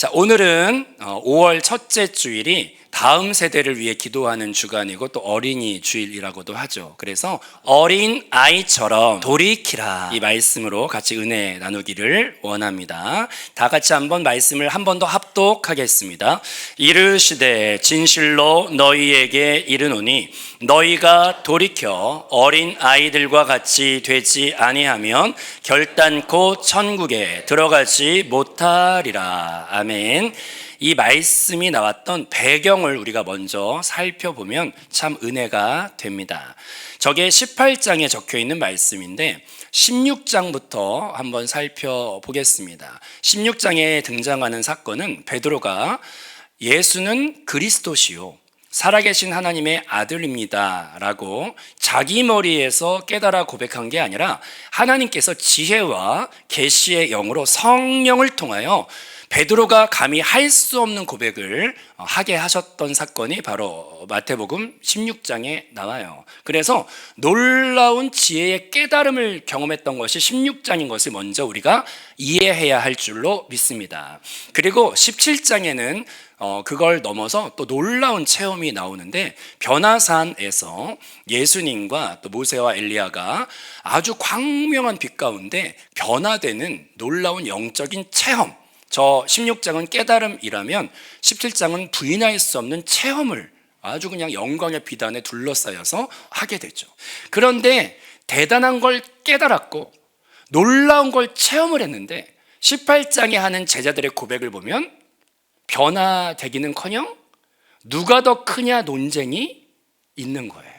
자, 오늘은 5월 첫째 주일이 다음 세대를 위해 기도하는 주간이고 또 어린이 주일이라고도 하죠. 그래서 어린 아이처럼 돌이키라, 이 말씀으로 같이 은혜 나누기를 원합니다. 다 같이 한번 말씀을 한 번 더 합독하겠습니다. 이르시되 진실로 너희에게 이르노니 너희가 돌이켜 어린 아이들과 같이 되지 아니하면 결단코 천국에 들어가지 못하리라. 아멘. 이 말씀이 나왔던 배경을 우리가 먼저 살펴보면 참 은혜가 됩니다. 저게 18장에 적혀 있는 말씀인데 16장부터 한번 살펴보겠습니다. 16장에 등장하는 사건은 베드로가 예수는 그리스도시요 살아계신 하나님의 아들입니다 라고 자기 머리에서 깨달아 고백한 게 아니라 하나님께서 지혜와 계시의 영으로 성령을 통하여 베드로가 감히 할 수 없는 고백을 하게 하셨던 사건이 바로 마태복음 16장에 나와요. 그래서 놀라운 지혜의 깨달음을 경험했던 것이 16장인 것을 먼저 우리가 이해해야 할 줄로 믿습니다. 그리고 17장에는 그걸 넘어서 또 놀라운 체험이 나오는데 변화산에서 예수님과 또 모세와 엘리야가 아주 광명한 빛 가운데 변화되는 놀라운 영적인 체험, 저 16장은 깨달음이라면 17장은 부인할 수 없는 체험을 아주 그냥 영광의 빛 안에 둘러싸여서 하게 되죠. 그런데 대단한 걸 깨달았고 놀라운 걸 체험을 했는데 18장에 하는 제자들의 고백을 보면 변화되기는커녕 누가 더 크냐 논쟁이 있는 거예요.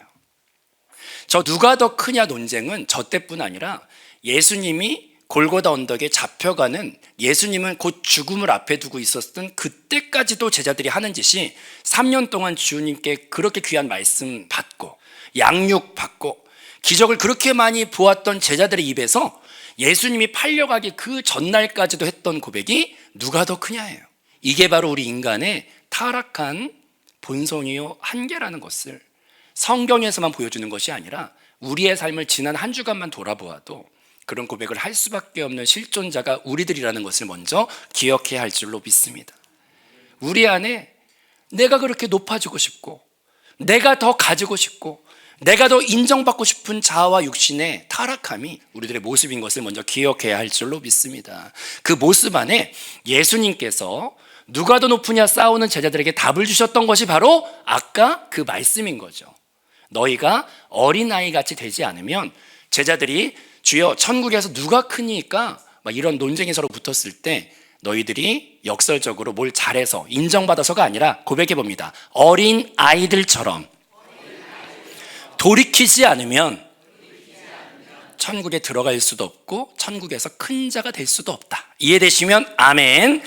저 누가 더 크냐 논쟁은 저 때뿐 아니라 예수님이 골고다 언덕에 잡혀가는, 예수님은 곧 죽음을 앞에 두고 있었던 그때까지도 제자들이 하는 짓이 3년 동안 주님께 그렇게 귀한 말씀 받고 양육 받고 기적을 그렇게 많이 보았던 제자들의 입에서 예수님이 팔려가기 그 전날까지도 했던 고백이 누가 더 크냐예요. 이게 바로 우리 인간의 타락한 본성이요 한계라는 것을 성경에서만 보여주는 것이 아니라 우리의 삶을 지난 한 주간만 돌아보아도 그런 고백을 할 수밖에 없는 실존자가 우리들이라는 것을 먼저 기억해야 할 줄로 믿습니다. 우리 안에 내가 그렇게 높아지고 싶고 내가 더 가지고 싶고 내가 더 인정받고 싶은 자아와 육신의 타락함이 우리들의 모습인 것을 먼저 기억해야 할 줄로 믿습니다. 그 모습 안에 예수님께서 누가 더 높으냐 싸우는 제자들에게 답을 주셨던 것이 바로 아까 그 말씀인 거죠. 너희가 어린아이같이 되지 않으면, 제자들이 주여 천국에서 누가 크니까 막 이런 논쟁이 서로 붙었을 때 너희들이 역설적으로 뭘 잘해서 인정받아서가 아니라 고백해 봅니다. 어린 아이들처럼 돌이키지 않으면 천국에 들어갈 수도 없고 천국에서 큰 자가 될 수도 없다. 이해되시면 아멘.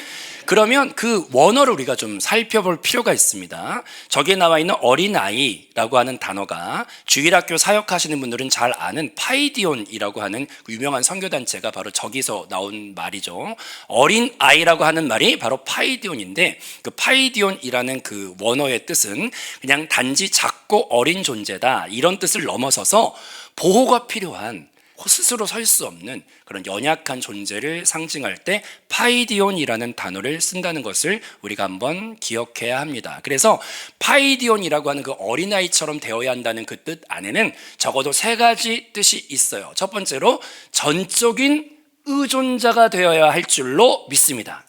그러면 그 원어를 우리가 좀 살펴볼 필요가 있습니다. 저기에 나와 있는 어린아이라고 하는 단어가 주일학교 사역하시는 분들은 잘 아는 파이디온이라고 하는 그 유명한 선교단체가 바로 저기서 나온 말이죠. 어린아이라고 하는 말이 바로 파이디온인데, 그 파이디온이라는 그 원어의 뜻은 그냥 단지 작고 어린 존재다, 이런 뜻을 넘어서서 보호가 필요한, 스스로 설 수 없는 그런 연약한 존재를 상징할 때 파이디온이라는 단어를 쓴다는 것을 우리가 한번 기억해야 합니다. 그래서 파이디온이라고 하는 그 어린아이처럼 되어야 한다는 그 뜻 안에는 적어도 세 가지 뜻이 있어요. 첫 번째로 전적인 의존자가 되어야 할 줄로 믿습니다.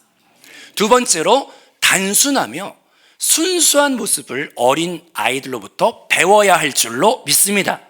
두 번째로 단순하며 순수한 모습을 어린 아이들로부터 배워야 할 줄로 믿습니다.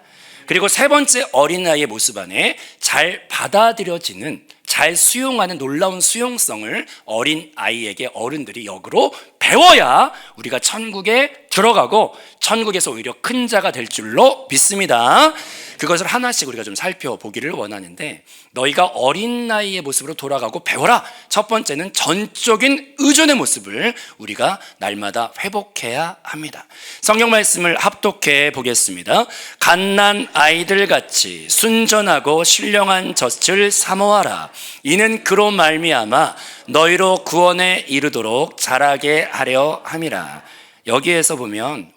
그리고 세 번째, 어린아이의 모습 안에 잘 받아들여지는, 잘 수용하는 놀라운 수용성을 어린 아이에게 어른들이 역으로 배워야 우리가 천국에 들어가고 천국에서 오히려 큰 자가 될 줄로 믿습니다. 그것을 하나씩 우리가 좀 살펴보기를 원하는데, 너희가 어린 나이의 모습으로 돌아가고 배워라. 첫 번째는 전적인 의존의 모습을 우리가 날마다 회복해야 합니다. 성경 말씀을 합독해 보겠습니다. 갓난 아이들같이 순전하고 신령한 젖을 사모하라. 이는 그로 말미암아 너희로 구원에 이르도록 자라게 하려 함이라. 여기에서 보면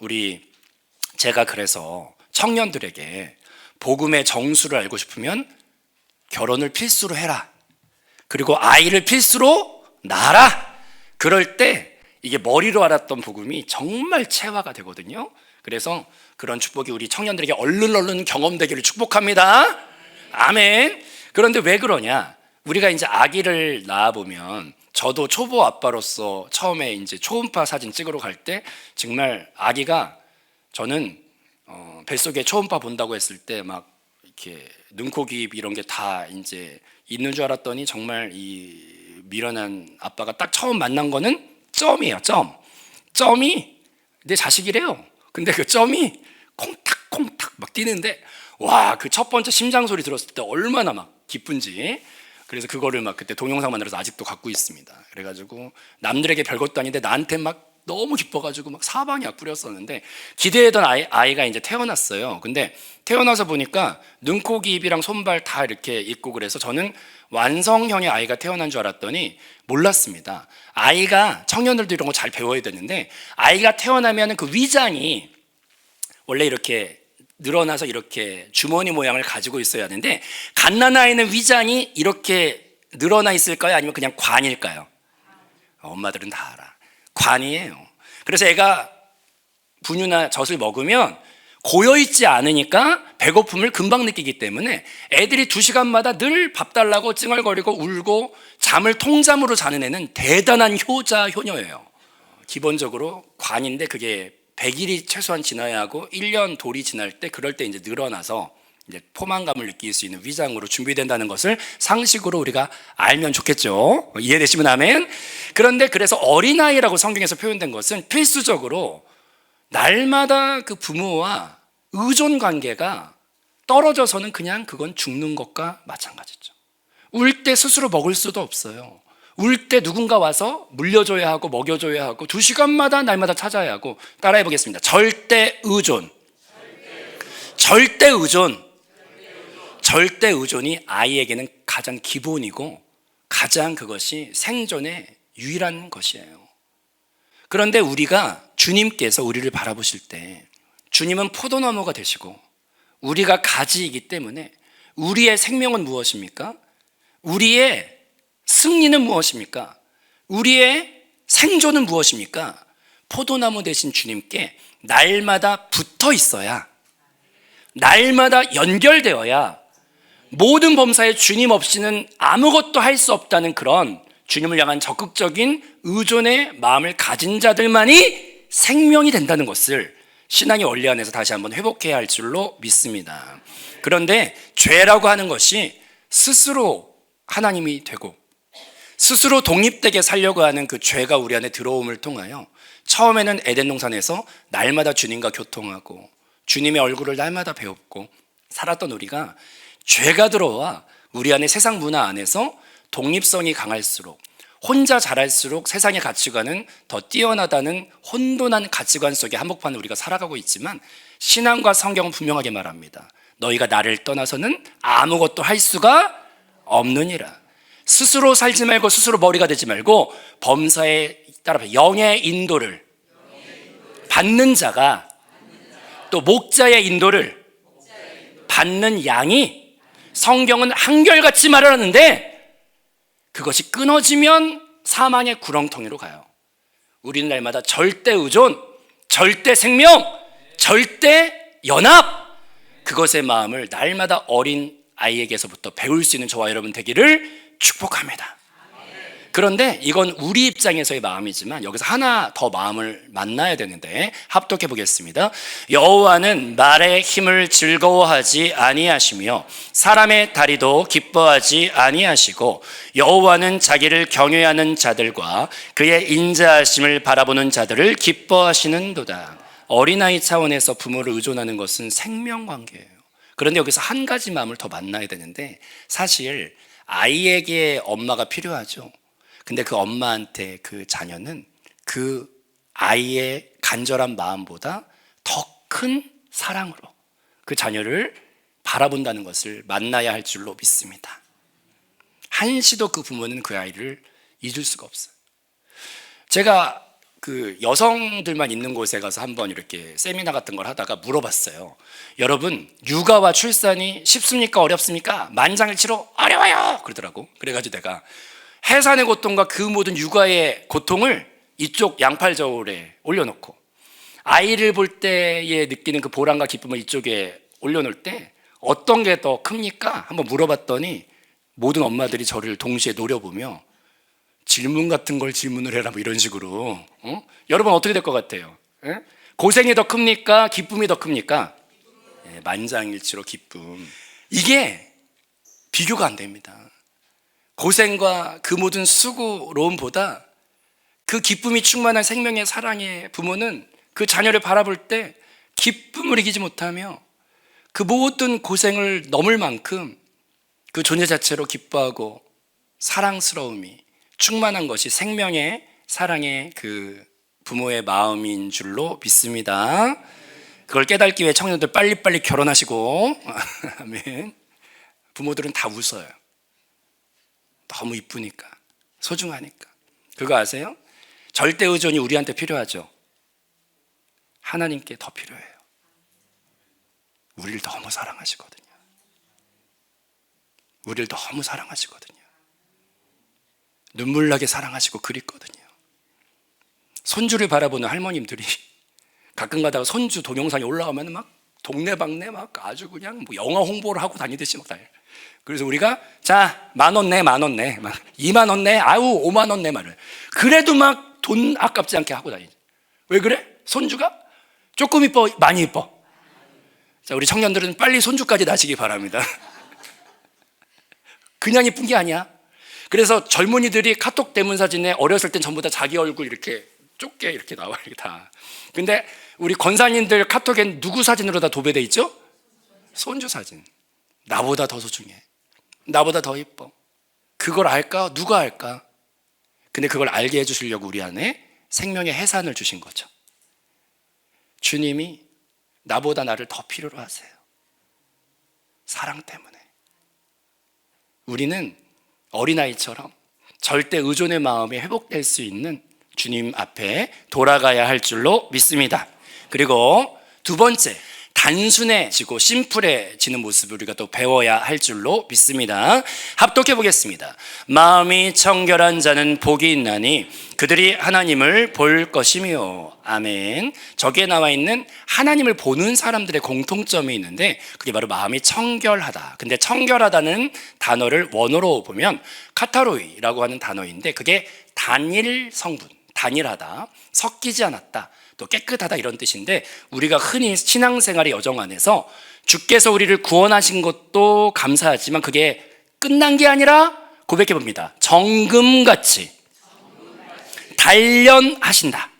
제가 그래서 청년들에게 복음의 정수를 알고 싶으면 결혼을 필수로 해라. 그리고 아이를 필수로 낳아라. 그럴 때 이게 머리로 알았던 복음이 정말 체화가 되거든요. 그래서 그런 축복이 우리 청년들에게 얼른 경험되기를 축복합니다. 아멘. 그런데 왜 그러냐? 우리가 이제 아기를 낳아보면, 저도 초보 아빠로서 처음에 이제 초음파 사진 찍으러 갈 때 정말 아기가, 저는 뱃속에 초음파 본다고 했을 때 막 이렇게 눈, 코, 귀 입 이런 게 다 이제 있는 줄 알았더니, 정말 이 미련한 아빠가 딱 처음 만난 거는 점이에요. 점이 내 자식이래요. 근데 그 점이 콩닥콩닥 막 뛰는데, 와, 그 첫 번째 심장 소리 들었을 때 얼마나 막 기쁜지. 그래서 그거를 막 그때 동영상 만들어서 아직도 갖고 있습니다. 그래가지고 남들에게 별것도 아닌데 나한테 막 너무 기뻐가지고 막 사방약 뿌렸었는데, 기대했던 아이가 이제 태어났어요. 근데 태어나서 보니까 눈, 코, 귀, 입이랑 손발 다 이렇게 있고, 그래서 저는 완성형의 아이가 태어난 줄 알았더니 몰랐습니다. 아이가, 청년들도 이런 거 잘 배워야 되는데, 아이가 태어나면 그 위장이 원래 이렇게 늘어나서 이렇게 주머니 모양을 가지고 있어야 하는데, 갓난아이는 위장이 이렇게 늘어나 있을까요? 아니면 그냥 관일까요? 엄마들은 다 알아. 관이에요. 그래서 애가 분유나 젖을 먹으면 고여있지 않으니까 배고픔을 금방 느끼기 때문에 애들이 2시간마다 늘 밥 달라고 찡얼거리고 울고 잠을 통잠으로 자는 애는 대단한 효자, 효녀예요. 기본적으로 관인데, 그게 100일이 최소한 지나야 하고 1년 돌이 지날 때, 그럴 때 이제 늘어나서 이제 포만감을 느낄 수 있는 위장으로 준비된다는 것을 상식으로 우리가 알면 좋겠죠. 이해되시면 아멘. 그런데 그래서 어린아이라고 성경에서 표현된 것은 필수적으로 날마다 그 부모와 의존 관계가 떨어져서는 그냥 그건 죽는 것과 마찬가지죠. 울 때 스스로 먹을 수도 없어요. 울 때 누군가 와서 물려줘야 하고 먹여줘야 하고 2시간마다 날마다 찾아야 하고. 따라해 보겠습니다. 절대 의존. 절대 의존. 절대 의존이 아이에게는 가장 기본이고 가장 그것이 생존의 유일한 것이에요. 그런데 우리가, 주님께서 우리를 바라보실 때 주님은 포도나무가 되시고 우리가 가지이기 때문에, 우리의 생명은 무엇입니까? 우리의 승리는 무엇입니까? 우리의 생존은 무엇입니까? 포도나무 되신 주님께 날마다 붙어 있어야, 날마다 연결되어야, 모든 범사에 주님 없이는 아무것도 할 수 없다는 그런 주님을 향한 적극적인 의존의 마음을 가진 자들만이 생명이 된다는 것을 신앙의 원리 안에서 다시 한번 회복해야 할 줄로 믿습니다. 그런데 죄라고 하는 것이 스스로 하나님이 되고 스스로 독립되게 살려고 하는 그 죄가 우리 안에 들어옴을 통하여, 처음에는 에덴 동산에서 날마다 주님과 교통하고 주님의 얼굴을 날마다 배웠고 살았던 우리가, 죄가 들어와 우리 안에 세상 문화 안에서 독립성이 강할수록, 혼자 자랄수록 세상의 가치관은 더 뛰어나다는 혼돈한 가치관 속에 한복판을 우리가 살아가고 있지만, 신앙과 성경은 분명하게 말합니다. 너희가 나를 떠나서는 아무것도 할 수가 없느니라. 스스로 살지 말고 스스로 머리가 되지 말고 범사에 따라 영의 인도를 받는 자가, 또 목자의 인도를 받는 양이, 성경은 한결같이 말하는데 그것이 끊어지면 사망의 구렁텅이로 가요. 우리는 날마다 절대 의존, 절대 생명, 절대 연합, 그것의 마음을 날마다 어린 아이에게서부터 배울 수 있는 저와 여러분 되기를 축복합니다. 그런데 이건 우리 입장에서의 마음이지만, 여기서 하나 더 마음을 만나야 되는데 합독해 보겠습니다. 여호와는 말의 힘을 즐거워하지 아니하시며 사람의 다리도 기뻐하지 아니하시고, 여호와는 자기를 경외하는 자들과 그의 인자하심을 바라보는 자들을 기뻐하시는도다. 어린아이 차원에서 부모를 의존하는 것은 생명관계예요. 그런데 여기서 한 가지 마음을 더 만나야 되는데, 사실 아이에게 엄마가 필요하죠. 근데 그 엄마한테 그 자녀는 그 아이의 간절한 마음보다 더 큰 사랑으로 그 자녀를 바라본다는 것을 만나야 할 줄로 믿습니다. 한시도 그 부모는 그 아이를 잊을 수가 없어요. 제가 그 여성들만 있는 곳에 가서 한번 이렇게 세미나 같은 걸 하다가 물어봤어요. 여러분, 육아와 출산이 쉽습니까? 어렵습니까? 만장일치로 어려워요! 그러더라고. 그래가지고 내가 해산의 고통과 그 모든 육아의 고통을 이쪽 양팔 저울에 올려놓고 아이를 볼 때에 느끼는 그 보람과 기쁨을 이쪽에 올려놓을 때 어떤 게 더 큽니까? 한번 물어봤더니 모든 엄마들이 저를 동시에 노려보며 질문 같은 걸 질문을 해라 뭐 이런 식으로. 여러분 어떻게 될 것 같아요? 고생이 더 큽니까? 기쁨이 더 큽니까? 만장일치로 기쁨. 이게 비교가 안 됩니다. 고생과 그 모든 수고로움보다 그 기쁨이 충만한 생명의 사랑의 부모는 그 자녀를 바라볼 때 기쁨을 이기지 못하며 그 모든 고생을 넘을 만큼 그 존재 자체로 기뻐하고 사랑스러움이 충만한 것이 생명의 사랑의 그 부모의 마음인 줄로 믿습니다. 그걸 깨닫기 위해 청년들 빨리빨리 결혼하시고 아멘. 부모들은 다 웃어요. 너무 이쁘니까, 소중하니까. 그거 아세요? 절대 의존이 우리한테 필요하죠. 하나님께 더 필요해요. 우리를 너무 사랑하시거든요. 우리를 너무 사랑하시거든요. 눈물나게 사랑하시고 그립거든요. 손주를 바라보는 할머님들이 가끔 가다가 손주 동영상이 올라가면 막 동네방네 막 아주 그냥 뭐 영화 홍보를 하고 다니듯이 막 다녀요. 그래서 우리가 자 10,000원 내, 10,000원 내, 막 20,000원 내, 아우 50,000원 내 말을. 그래도 막 돈 아깝지 않게 하고 다니죠. 왜 그래? 손주가 조금 이뻐, 많이 이뻐. 자, 우리 청년들은 빨리 손주까지 나시기 바랍니다. 그냥 이쁜 게 아니야. 그래서 젊은이들이 카톡 대문 사진에 어렸을 땐 전부 다 자기 얼굴 이렇게 좁게 이렇게 나와 이렇게 다. 근데 우리 권사님들 카톡엔 누구 사진으로 다 도배돼 있죠? 손주 사진. 나보다 더 소중해. 나보다 더 이뻐. 그걸 알까? 누가 알까? 근데 그걸 알게 해주시려고 우리 안에 생명의 해산을 주신 거죠. 주님이 나보다 나를 더 필요로 하세요. 사랑 때문에. 우리는 어린아이처럼 절대 의존의 마음이 회복될 수 있는 주님 앞에 돌아가야 할 줄로 믿습니다. 그리고 두 번째, 단순해지고 심플해지는 모습을 우리가 또 배워야 할 줄로 믿습니다. 합독해 보겠습니다. 마음이 청결한 자는 복이 있나니 그들이 하나님을 볼 것이며. 아멘. 저기에 나와 있는 하나님을 보는 사람들의 공통점이 있는데 그게 바로 마음이 청결하다. 근데 청결하다는 단어를 원어로 보면 카타로이라고 하는 단어인데 그게 단일 성분, 단일하다, 섞이지 않았다, 또 깨끗하다 이런 뜻인데 우리가 흔히 신앙생활의 여정 안에서 주께서 우리를 구원하신 것도 감사하지만 그게 끝난 게 아니라 고백해 봅니다. 정금같이 단련하신다.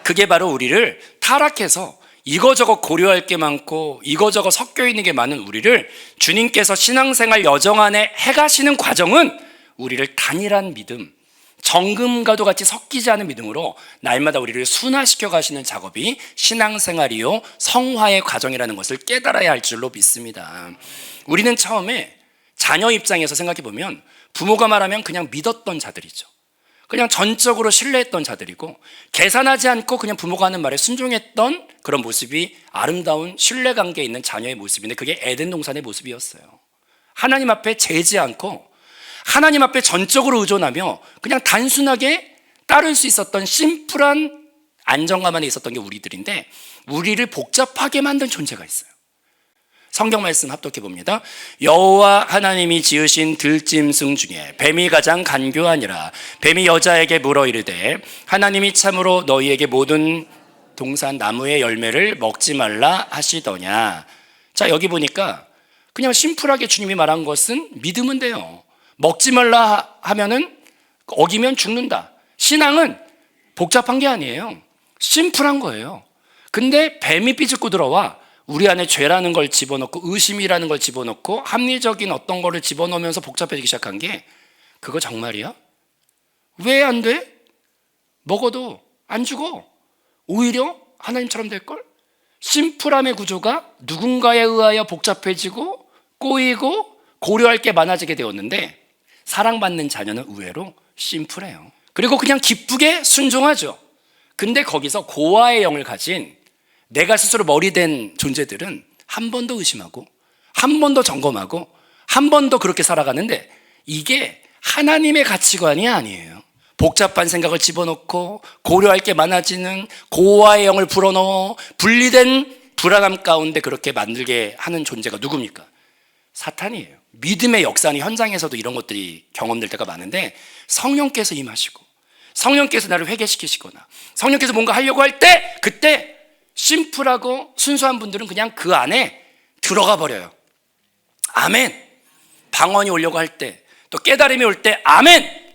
그게 바로 우리를 타락해서 이거저거 고려할 게 많고 이거저거 섞여 있는 게 많은 우리를 주님께서 신앙생활 여정 안에 해가시는 과정은 우리를 단일한 믿음, 정금과도 같이 섞이지 않은 믿음으로 날마다 우리를 순화시켜 가시는 작업이 신앙생활이요 성화의 과정이라는 것을 깨달아야 할 줄로 믿습니다. 우리는 처음에 자녀 입장에서 생각해 보면 부모가 말하면 그냥 믿었던 자들이죠. 그냥 전적으로 신뢰했던 자들이고 계산하지 않고 그냥 부모가 하는 말에 순종했던 그런 모습이 아름다운 신뢰관계에 있는 자녀의 모습인데 그게 에덴 동산의 모습이었어요. 하나님 앞에 재지 않고 하나님 앞에 전적으로 의존하며 그냥 단순하게 따를 수 있었던 심플한 안정감 안에 있었던 게 우리들인데 우리를 복잡하게 만든 존재가 있어요. 성경 말씀 합독해 봅니다. 여호와 하나님이 지으신 들짐승 중에 뱀이 가장 간교하니라. 뱀이 여자에게 물어 이르되 하나님이 참으로 너희에게 모든 동산 나무의 열매를 먹지 말라 하시더냐. 자, 여기 보니까 그냥 심플하게 주님이 말한 것은 믿으면 돼요. 먹지 말라 하면은 어기면 죽는다. 신앙은 복잡한 게 아니에요. 심플한 거예요. 근데 뱀이 삐집고 들어와 우리 안에 죄라는 걸 집어넣고 의심이라는 걸 집어넣고 합리적인 어떤 거를 집어넣으면서 복잡해지기 시작한 게 그거 정말이야? 왜 안 돼? 먹어도 안 죽어. 오히려 하나님처럼 될걸? 심플함의 구조가 누군가에 의하여 복잡해지고 꼬이고 고려할 게 많아지게 되었는데 사랑받는 자녀는 의외로 심플해요. 그리고 그냥 기쁘게 순종하죠. 근데 거기서 고아의 영을 가진 내가 스스로 머리된 존재들은 한 번 더 의심하고 한 번 더 점검하고 한 번 더 그렇게 살아가는데 이게 하나님의 가치관이 아니에요. 복잡한 생각을 집어넣고 고려할 게 많아지는 고아의 영을 불어넣어 분리된 불안함 가운데 그렇게 만들게 하는 존재가 누굽니까? 사탄이에요. 믿음의 역사는 현장에서도 이런 것들이 경험될 때가 많은데, 성령께서 임하시고 성령께서 나를 회개시키시거나 성령께서 뭔가 하려고 할 때, 그때 심플하고 순수한 분들은 그냥 그 안에 들어가 버려요. 아멘. 방언이 오려고 할 때, 또 깨달음이 올 때 아멘.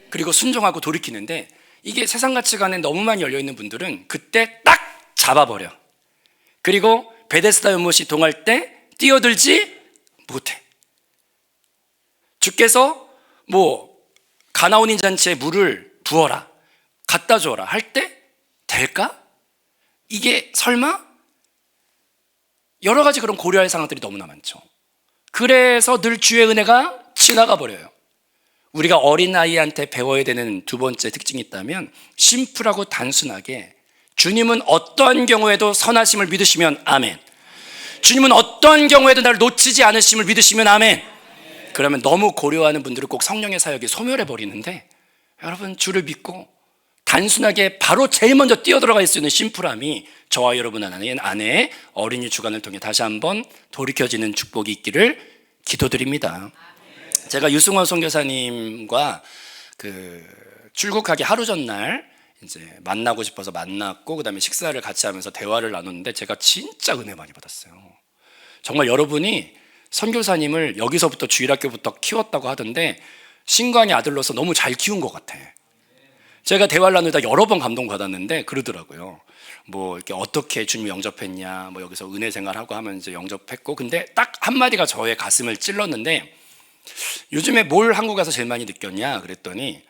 그리고 순종하고 돌이키는데, 이게 세상 가치관에 너무 많이 열려있는 분들은 그때 딱 잡아버려. 그리고 베데스다 연못이 동할 때 뛰어들지 못해. 주께서 가나온인 잔치에 물을 부어라, 갖다 주어라 할 때 될까? 이게 설마? 여러 가지 그런 고려할 상황들이 너무나 많죠. 그래서 늘 주의 은혜가 지나가 버려요. 우리가 어린아이한테 배워야 되는 두 번째 특징이 있다면, 심플하고 단순하게 주님은 어떠한 경우에도 선하심을 믿으시면 아멘. 주님은 어떠한 경우에도 나를 놓치지 않으심을 믿으시면 아멘. 그러면 너무 고려하는 분들은 꼭 성령의 사역이 소멸해 버리는데, 여러분 주를 믿고 단순하게 바로 제일 먼저 뛰어들어갈 수 있는 심플함이 저와 여러분 안에 어린이 주간을 통해 다시 한번 돌이켜지는 축복이 있기를 기도드립니다. 제가 유승원 선교사님과 출국하기 하루 전날 이제 만나고 싶어서 만났고, 그다음에 식사를 같이 하면서 대화를 나눴는데 제가 진짜 은혜 많이 받았어요. 정말 여러분이 선교사님을 여기서부터 주일학교부터 키웠다고 하던데, 신광의 아들로서 너무 잘 키운 것 같아. 제가 대화를 나누다 여러 번 감동받았는데 그러더라고요. 이렇게 어떻게 주님 영접했냐, 여기서 은혜 생활하고 하면 이제 영접했고, 근데 딱 한마디가 저의 가슴을 찔렀는데, 요즘에 뭘 한국 가서 제일 많이 느꼈냐 그랬더니,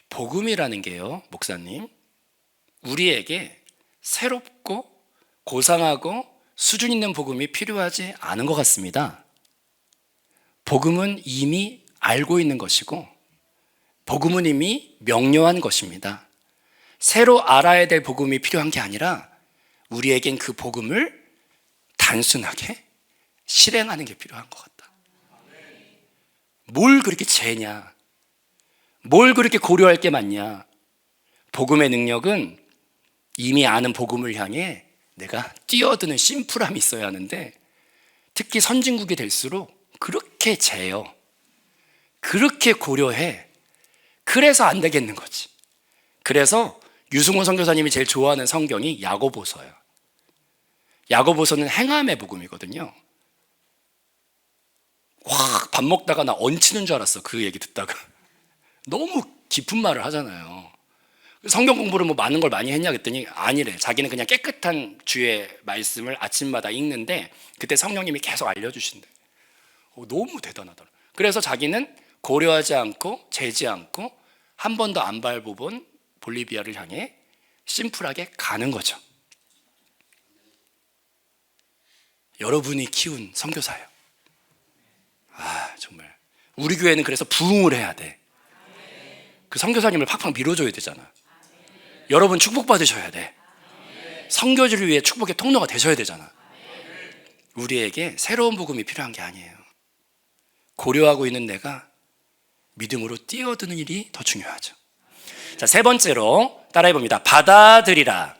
복음이라는 게요, 목사님, 우리에게 새롭고 고상하고 수준 있는 복음이 필요하지 않은 것 같습니다. 복음은 이미 알고 있는 것이고, 복음은 이미 명료한 것입니다. 새로 알아야 될 복음이 필요한 게 아니라, 우리에겐 그 복음을 단순하게 실행하는 게 필요한 것 같다. 뭘 그렇게 재냐, 뭘 그렇게 고려할 게 많냐. 복음의 능력은 이미 아는 복음을 향해 내가 뛰어드는 심플함이 있어야 하는데, 특히 선진국이 될수록 그렇게 재요. 그렇게 고려해. 그래서 안 되겠는 거지. 그래서 유승훈 선교사님이 제일 좋아하는 성경이 야고보서예요. 야고보서는 행함의 복음이거든요. 밥 먹다가 나 얹히는 줄 알았어, 그 얘기 듣다가. 너무 깊은 말을 하잖아요. 성경 공부를 많은 걸 많이 했냐 그랬더니 아니래. 자기는 그냥 깨끗한 주의 말씀을 아침마다 읽는데, 그때 성령님이 계속 알려주신대. 너무 대단하더라. 그래서 자기는 고려하지 않고 재지 않고 한 번도 안 밟아본 볼리비아를 향해 심플하게 가는 거죠. 여러분이 키운 선교사예요. 정말 우리 교회는 그래서 부흥을 해야 돼. 그 선교사님을 팍팍 밀어줘야 되잖아. 여러분 축복받으셔야 돼. 선교지를 위해 축복의 통로가 되셔야 되잖아. 우리에게 새로운 복음이 필요한 게 아니에요. 고려하고 있는 내가 믿음으로 뛰어드는 일이 더 중요하죠. 자, 세 번째로 따라해봅니다. 받아들이라.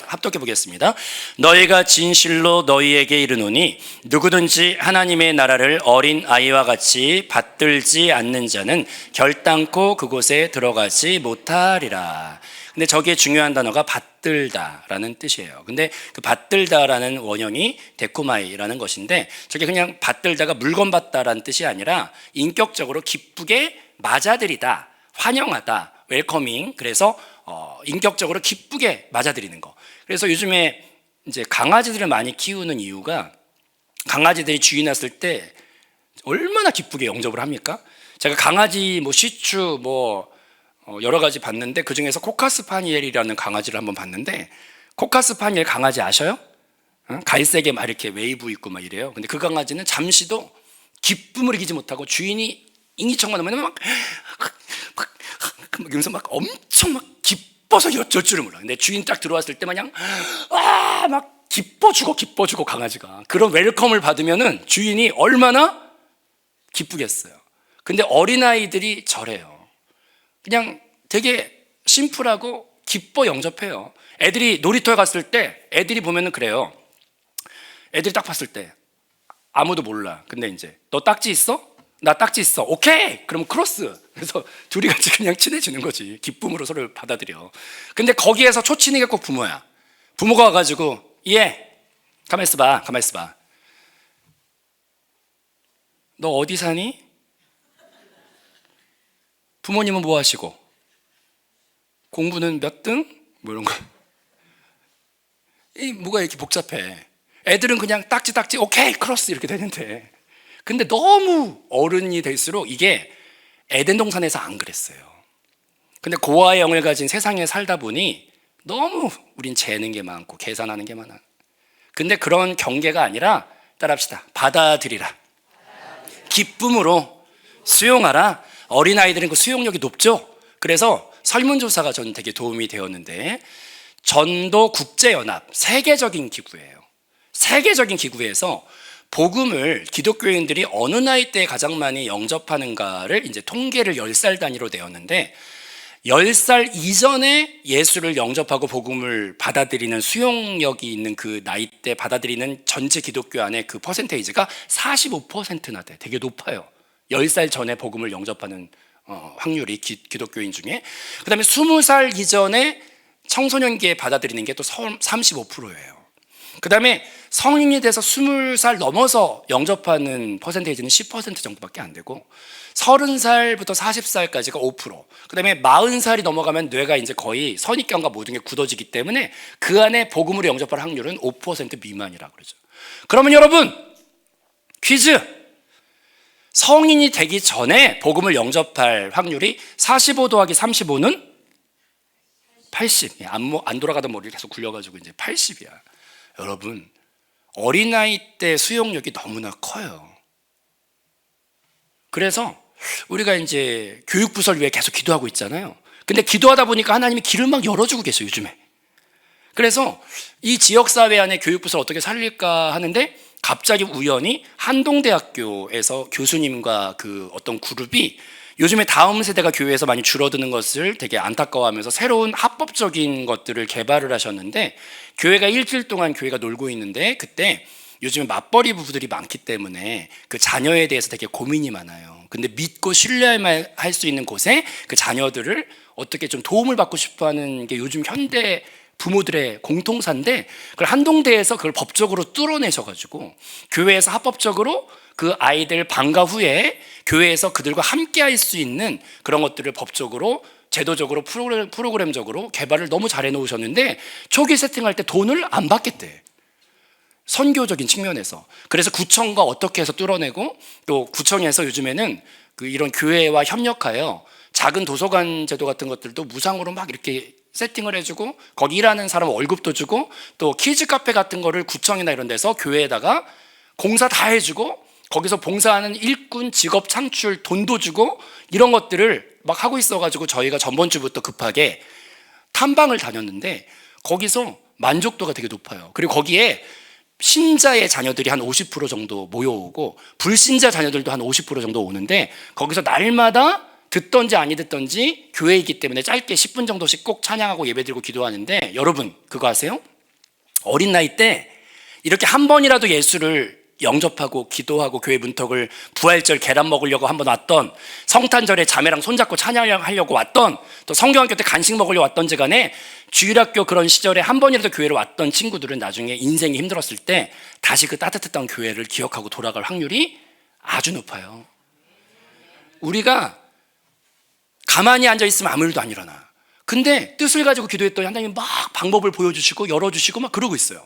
합독해 보겠습니다. 너희가 진실로 너희에게 이르노니 누구든지 하나님의 나라를 어린 아이와 같이 받들지 않는 자는 결단코 그곳에 들어가지 못하리라. 근데 저기에 중요한 단어가 받들다라는 뜻이에요. 근데 그 받들다라는 원형이 데코마이라는 것인데, 저게 그냥 받들다가 물건 받다라는 뜻이 아니라 인격적으로 기쁘게 맞아들이다, 환영하다, 웰커밍. 그래서 인격적으로 기쁘게 맞아들이는 거. 그래서 요즘에 이제 강아지들을 많이 키우는 이유가, 강아지들이 주인 왔을 때 얼마나 기쁘게 영접을 합니까? 제가 강아지 시추 여러 가지 봤는데, 그 중에서 코카스파니엘이라는 강아지를 한번 봤는데, 코카스파니엘 강아지 아셔요? 갈색에 막 이렇게 웨이브 있고 막 이래요. 근데 그 강아지는 잠시도 기쁨을 이기지 못하고 주인이 인기척만 하면 막 이러면서 막 엄청 막 기뻐서 어쩔 줄을 몰라. 근데 주인 딱 들어왔을 때 마냥 막 기뻐 주고 강아지가 그런 웰컴을 받으면은 주인이 얼마나 기쁘겠어요. 근데 어린아이들이 저래요. 그냥 되게 심플하고 기뻐 영접해요. 애들이 놀이터에 갔을 때 애들이 보면은 그래요. 애들이 딱 봤을 때 아무도 몰라. 근데 이제 너 딱지 있어? 나 딱지 있어. 오케이. 그럼 크로스. 그래서 둘이 같이 그냥 친해지는 거지. 기쁨으로 서로를 받아들여. 근데 거기에서 초친이가 꼭 부모야. 부모가 와가지고 가만히 있어봐. 가만히 있어봐. 너 어디 사니? 부모님은 뭐 하시고? 공부는 몇 등? 뭐 이런 거. 뭐가 이렇게 복잡해. 애들은 그냥 딱지 오케이 크로스 이렇게 되는데, 근데 너무 어른이 될수록 이게 에덴 동산에서 안 그랬어요. 근데 고아의 영을 가진 세상에 살다 보니 너무 우린 재는 게 많고 계산하는 게 많아. 근데 그런 경계가 아니라 따라합시다. 받아들이라. 기쁨으로 수용하라. 어린아이들은 그 수용력이 높죠. 그래서 설문조사가 저는 되게 도움이 되었는데, 전도 국제연합 세계적인 기구예요. 세계적인 기구에서 복음을 기독교인들이 어느 나이 때 가장 많이 영접하는가를 이제 통계를 10살 단위로 내었는데, 10살 이전에 예수를 영접하고 복음을 받아들이는 수용력이 있는 그 나이 때 받아들이는 전체 기독교 안에 그 퍼센테이지가 45%나 돼. 되게 높아요. 10살 전에 복음을 영접하는 확률이 기독교인 중에. 그 다음에 20살 이전에 청소년기에 받아들이는 게 또 35%예요. 그 다음에 성인이 돼서 20살 넘어서 영접하는 퍼센테이지는 10% 정도밖에 안 되고, 30살부터 40살까지가 5%, 그 다음에 40살이 넘어가면 뇌가 이제 거의 선입견과 모든 게 굳어지기 때문에 그 안에 복음으로 영접할 확률은 5% 미만이라고 그러죠. 그러면 여러분, 퀴즈! 성인이 되기 전에 복음을 영접할 확률이 45 더하기 35는 80. 안 돌아가던 머리를 계속 굴려가지고 이제 80이야. 여러분, 어린아이 때 수용력이 너무나 커요. 그래서 우리가 이제 교육부설 위해 계속 기도하고 있잖아요. 근데 기도하다 보니까 하나님이 길을 막 열어주고 계세요, 요즘에. 그래서 이 지역사회 안에 교육부설 어떻게 살릴까 하는데, 갑자기 우연히 한동대학교에서 교수님과 그 어떤 그룹이 요즘에 다음 세대가 교회에서 많이 줄어드는 것을 되게 안타까워하면서 새로운 합법적인 것들을 개발을 하셨는데, 교회가 일주일 동안 교회가 놀고 있는데, 그때 요즘에 맞벌이 부부들이 많기 때문에 그 자녀에 대해서 되게 고민이 많아요. 근데 믿고 신뢰할 수 있는 곳에 그 자녀들을 어떻게 좀 도움을 받고 싶어 하는 게 요즘 현대 부모들의 공통사인데, 그걸 한동대에서 그걸 법적으로 뚫어내셔가지고 교회에서 합법적으로 그 아이들 방과 후에 교회에서 그들과 함께 할 수 있는 그런 것들을 법적으로 제도적으로 프로그램적으로 개발을 너무 잘 해놓으셨는데, 초기 세팅할 때 돈을 안 받겠대. 선교적인 측면에서. 그래서 구청과 어떻게 해서 뚫어내고, 또 구청에서 요즘에는 그 이런 교회와 협력하여 작은 도서관 제도 같은 것들도 무상으로 막 이렇게 세팅을 해주고, 거기 일하는 사람 월급도 주고, 또 키즈 카페 같은 거를 구청이나 이런 데서 교회에다가 공사 다 해주고, 거기서 봉사하는 일꾼 직업 창출 돈도 주고, 이런 것들을 막 하고 있어가지고 저희가 전번 주부터 급하게 탐방을 다녔는데, 거기서 만족도가 되게 높아요. 그리고 거기에 신자의 자녀들이 한 50% 정도 모여오고, 불신자 자녀들도 한 50% 정도 오는데, 거기서 날마다 듣던지 아니 듣던지 교회이기 때문에 짧게 10분 정도씩 꼭 찬양하고 예배드리고 기도하는데, 여러분 그거 아세요? 어린 나이 때 이렇게 한 번이라도 예수를 영접하고 기도하고 교회 문턱을 부활절 계란 먹으려고 한번 왔던, 성탄절에 자매랑 손잡고 찬양하려고 왔던, 또 성경학교 때 간식 먹으려고 왔던지 간에 주일학교 그런 시절에 한 번이라도 교회를 왔던 친구들은 나중에 인생이 힘들었을 때 다시 그 따뜻했던 교회를 기억하고 돌아갈 확률이 아주 높아요. 우리가 가만히 앉아있으면 아무 일도 안 일어나. 근데 뜻을 가지고 기도했더니 하나님이 막 방법을 보여주시고 열어주시고 막 그러고 있어요.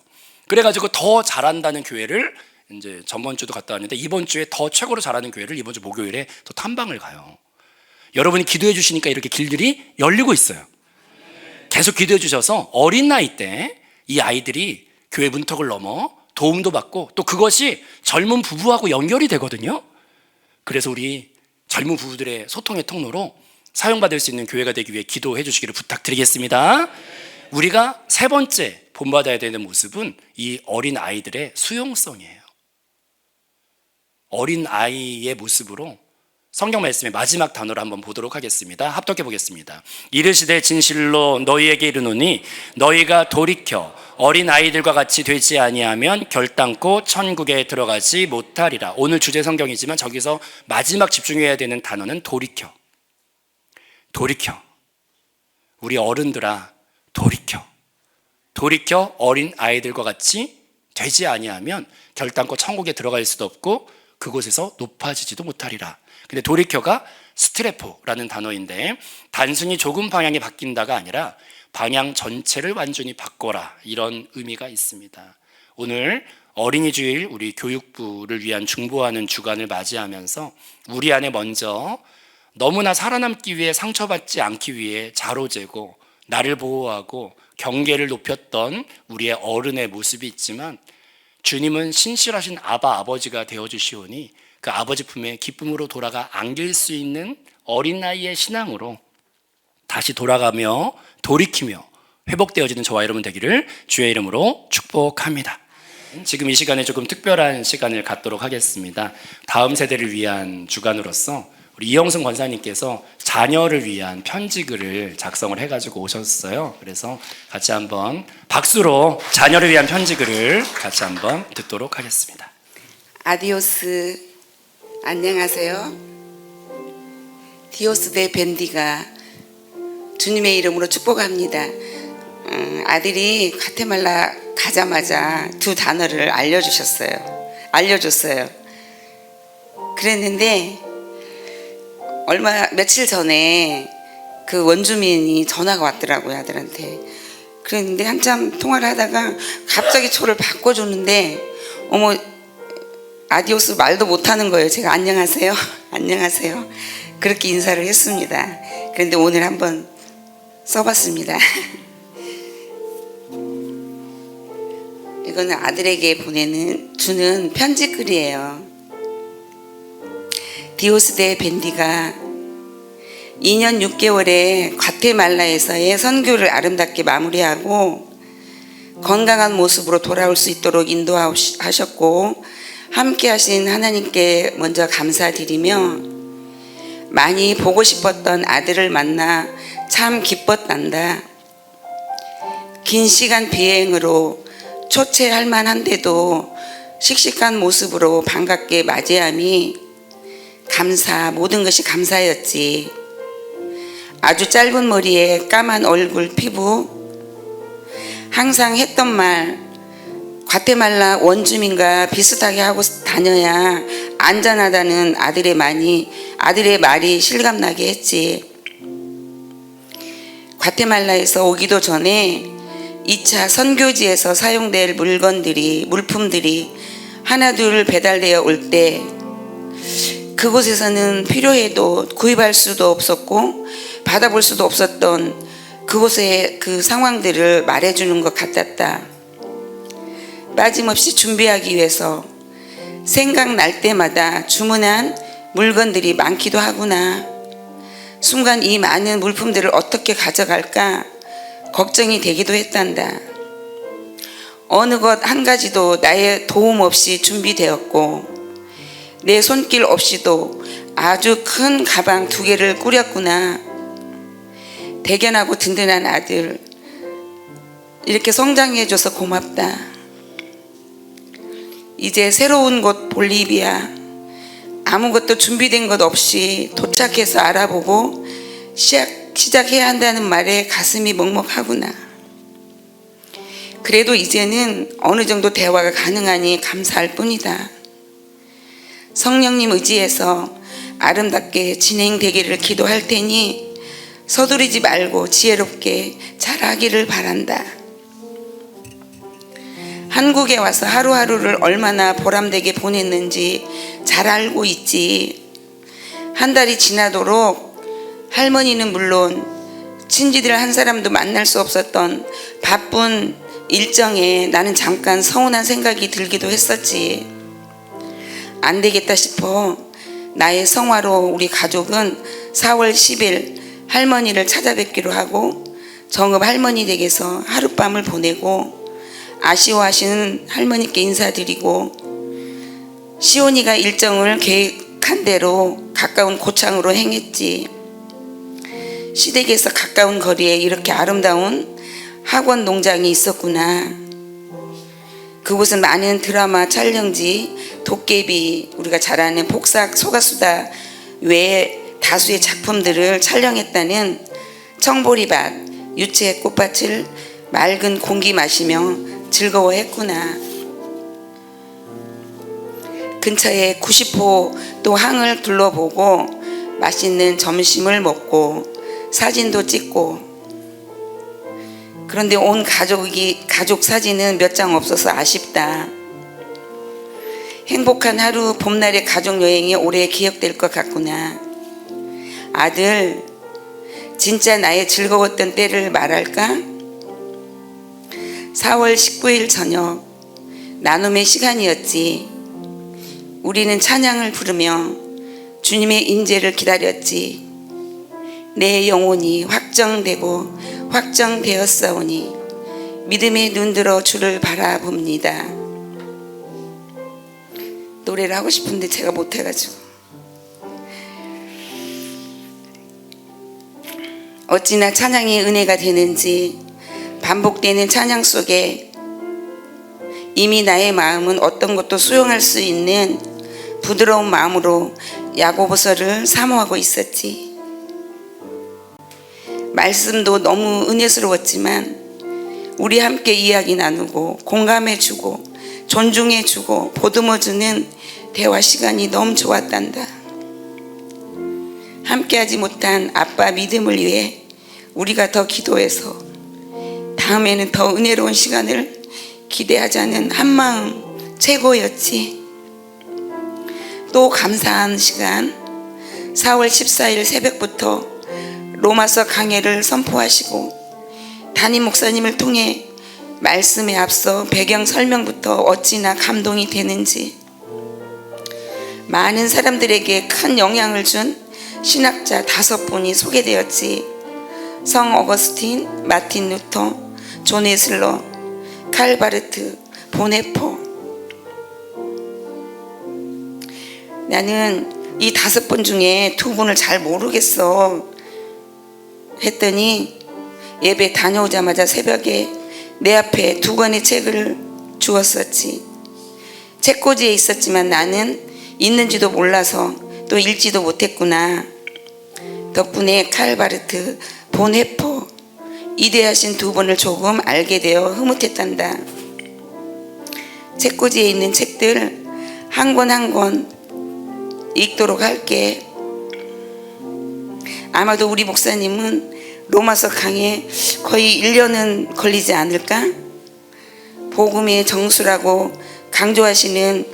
그래가지고 더 잘한다는 교회를 이제 전번 주도 갔다 왔는데, 이번 주에 더 최고로 잘하는 교회를 이번 주 목요일에 또 탐방을 가요. 여러분이 기도해 주시니까 이렇게 길들이 열리고 있어요. 계속 기도해 주셔서 어린 나이 때 이 아이들이 교회 문턱을 넘어 도움도 받고, 또 그것이 젊은 부부하고 연결이 되거든요. 그래서 우리 젊은 부부들의 소통의 통로로 사용받을 수 있는 교회가 되기 위해 기도해 주시기를 부탁드리겠습니다. 우리가 세 번째 본받아야 되는 모습은 이 어린 아이들의 수용성이에요. 어린 아이의 모습으로 성경 말씀의 마지막 단어를 한번 보도록 하겠습니다. 합독해 보겠습니다. 이르시되 진실로 너희에게 이르노니 너희가 돌이켜 어린 아이들과 같이 되지 아니하면 결단코 천국에 들어가지 못하리라. 오늘 주제 성경이지만 저기서 마지막 집중해야 되는 단어는 돌이켜. 돌이켜. 우리 어른들아, 돌이켜. 돌이켜 어린 아이들과 같이 되지 아니하면 결단코 천국에 들어갈 수도 없고 그곳에서 높아지지도 못하리라. 근데 돌이켜가 스트레포라는 단어인데 단순히 조금 방향이 바뀐다가 아니라 방향 전체를 완전히 바꿔라, 이런 의미가 있습니다. 오늘 어린이 주일 우리 교육부를 위한 중보하는 주간을 맞이하면서 우리 안에 먼저 너무나 살아남기 위해 상처받지 않기 위해 자로재고 나를 보호하고 경계를 높였던 우리의 어른의 모습이 있지만 주님은 신실하신 아버지가 되어주시오니 그 아버지 품에 기쁨으로 돌아가 안길 수 있는 어린아이의 신앙으로 다시 돌아가며 돌이키며 회복되어지는 저와 여러분 되기를 주의 이름으로 축복합니다. 지금 이 시간에 조금 특별한 시간을 갖도록 하겠습니다. 다음 세대를 위한 주간으로서 우리 이영승 권사님께서 자녀를 위한 편지글을 작성을 해가지고 오셨어요. 그래서 같이 한번 박수로 자녀를 위한 편지글을 같이 한번 듣도록 하겠습니다. 아디오스, 안녕하세요. 디오스 데 벤디가 주님의 이름으로 축복합니다. 아들이 과테말라 가자마자 두 단어를 알려줬어요. 그랬는데 며칠 전에 그 원주민이 전화가 왔더라고요, 아들한테. 그랬는데 한참 통화를 하다가 갑자기 초를 바꿔줬는데 어머, 아디오스 말도 못하는 거예요. 제가 안녕하세요 안녕하세요 그렇게 인사를 했습니다. 그런데 오늘 한번 써봤습니다. 이거는 아들에게 주는 편지글이에요. 디오스 데 벤디가 2년 6개월에 과테말라에서의 선교를 아름답게 마무리하고 건강한 모습으로 돌아올 수 있도록 인도하셨고 함께 하신 하나님께 먼저 감사드리며 많이 보고 싶었던 아들을 만나 참 기뻤단다. 긴 시간 비행으로 초췌할 만한데도 씩씩한 모습으로 반갑게 맞이함이 모든 것이 감사였지. 아주 짧은 머리에 까만 얼굴 피부, 항상 했던 말, 과테말라 원주민과 비슷하게 하고 다녀야 안전하다는 아들의 말이 실감나게 했지. 과테말라에서 오기도 전에 2차 선교지에서 사용될 물품들이 하나둘 배달되어 올 때 그곳에서는 필요해도 구입할 수도 없었고 받아볼 수도 없었던 그곳의 그 상황들을 말해주는 것 같았다. 빠짐없이 준비하기 위해서 생각날 때마다 주문한 물건들이 많기도 하구나. 순간 이 많은 물품들을 어떻게 가져갈까 걱정이 되기도 했단다. 어느 것 한 가지도 나의 도움 없이 준비되었고 내 손길 없이도 아주 큰 가방 2개를 꾸렸구나. 대견하고 든든한 아들, 이렇게 성장해줘서 고맙다. 이제 새로운 곳 볼리비아, 아무것도 준비된 것 없이 도착해서 알아보고 시작해야 한다는 말에 가슴이 먹먹하구나. 그래도 이제는 어느 정도 대화가 가능하니 감사할 뿐이다. 성령님 의지해서 아름답게 진행되기를 기도할 테니 서두르지 말고 지혜롭게 잘하기를 바란다. 한국에 와서 하루하루를 얼마나 보람되게 보냈는지 잘 알고 있지. 한 달이 지나도록 할머니는 물론 친지들 한 사람도 만날 수 없었던 바쁜 일정에 나는 잠깐 서운한 생각이 들기도 했었지. 안 되겠다 싶어 나의 성화로 우리 가족은 4월 10일 할머니를 찾아뵙기로 하고 정읍 할머니 댁에서 하룻밤을 보내고 아쉬워하시는 할머니께 인사드리고 시온이가 일정을 계획한 대로 가까운 고창으로 행했지. 시댁에서 가까운 거리에 이렇게 아름다운 학원 농장이 있었구나. 그곳은 많은 드라마 촬영지, 도깨비, 우리가 잘 아는 폭삭 소가수다 외에 다수의 작품들을 촬영했다는 청보리밭, 유채 꽃밭을 맑은 공기 마시며 즐거워했구나. 근처에 90호 또 항을 둘러보고 맛있는 점심을 먹고 사진도 찍고. 그런데 온 가족 사진은 몇 장 없어서 아쉽다. 행복한 하루 봄날의 가족 여행이 오래 기억될 것 같구나. 아들, 진짜 나의 즐거웠던 때를 말할까? 4월 19일 저녁 나눔의 시간이었지. 우리는 찬양을 부르며 주님의 인재를 기다렸지. 내 영혼이 확정되고 확정되었사오니 믿음의 눈들어 주를 바라봅니다. 노래를 하고 싶은데 제가 못해가지고. 어찌나 찬양이 은혜가 되는지 반복되는 찬양 속에 이미 나의 마음은 어떤 것도 수용할 수 있는 부드러운 마음으로 야고보서를 사모하고 있었지. 말씀도 너무 은혜스러웠지만 우리 함께 이야기 나누고 공감해주고 존중해주고 보듬어주는 대화 시간이 너무 좋았단다. 함께하지 못한 아빠 믿음을 위해 우리가 더 기도해서 다음에는 더 은혜로운 시간을 기대하자는 한마음 최고였지. 또 감사한 시간, 4월 14일 새벽부터 로마서 강해를 선포하시고 담임 목사님을 통해 말씀에 앞서 배경 설명부터 어찌나 감동이 되는지, 많은 사람들에게 큰 영향을 준 신학자 5분이 소개되었지. 성 어거스틴, 마틴 루터, 존 웨슬러, 칼 바르트, 보네포. 나는 이 5분 중에 2분을 잘 모르겠어 했더니 예배 다녀오자마자 새벽에 내 앞에 2권의 책을 주었었지. 책꽂이에 있었지만 나는 있는지도 몰라서 또 읽지도 못했구나. 덕분에 칼 바르트, 보네포, 이대하신 2분을 조금 알게 되어 흐뭇했단다. 책꽂이에 있는 책들 한 권 한 권 읽도록 할게. 아마도 우리 목사님은 로마서 강해 거의 1년은 걸리지 않을까? 복음의 정수라고 강조하시는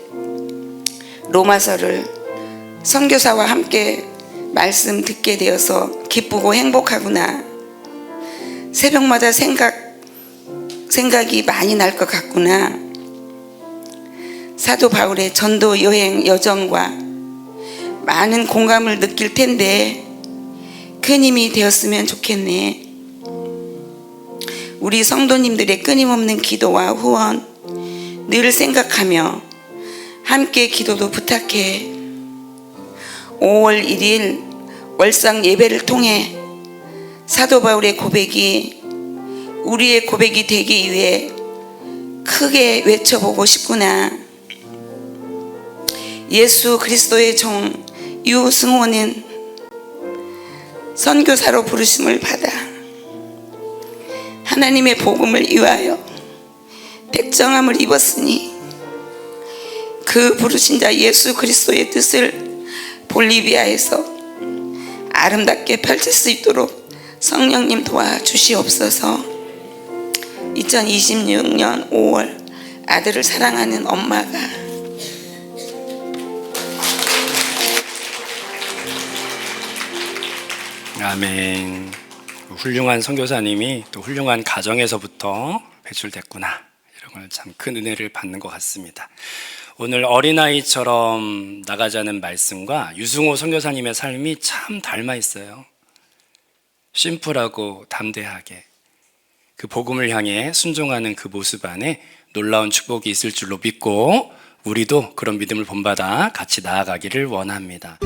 로마서를 선교사와 함께 말씀 듣게 되어서 기쁘고 행복하구나. 새벽마다 생각이 많이 날 것 같구나. 사도 바울의 전도 여행 여정과 많은 공감을 느낄 텐데 큰 힘이 되었으면 좋겠네. 우리 성도님들의 끊임없는 기도와 후원 늘 생각하며 함께 기도도 부탁해. 5월 1일 월상 예배를 통해 사도 바울의 고백이 우리의 고백이 되기 위해 크게 외쳐보고 싶구나. 예수 그리스도의 종 유승호는 선교사로 부르심을 받아 하나님의 복음을 위하여 백정함을 입었으니 그 부르신 자 예수 그리스도의 뜻을 볼리비아에서 아름답게 펼칠 수 있도록 성령님 도와주시옵소서. 2026년 5월 아들을 사랑하는 엄마가. 아멘. 훌륭한 선교사님이 또 훌륭한 가정에서부터 배출됐구나. 이런 걸 참 큰 은혜를 받는 것 같습니다. 오늘 어린아이처럼 나가자는 말씀과 유승호 선교사님의 삶이 참 닮아 있어요. 심플하고 담대하게 그 복음을 향해 순종하는 그 모습 안에 놀라운 축복이 있을 줄로 믿고 우리도 그런 믿음을 본받아 같이 나아가기를 원합니다.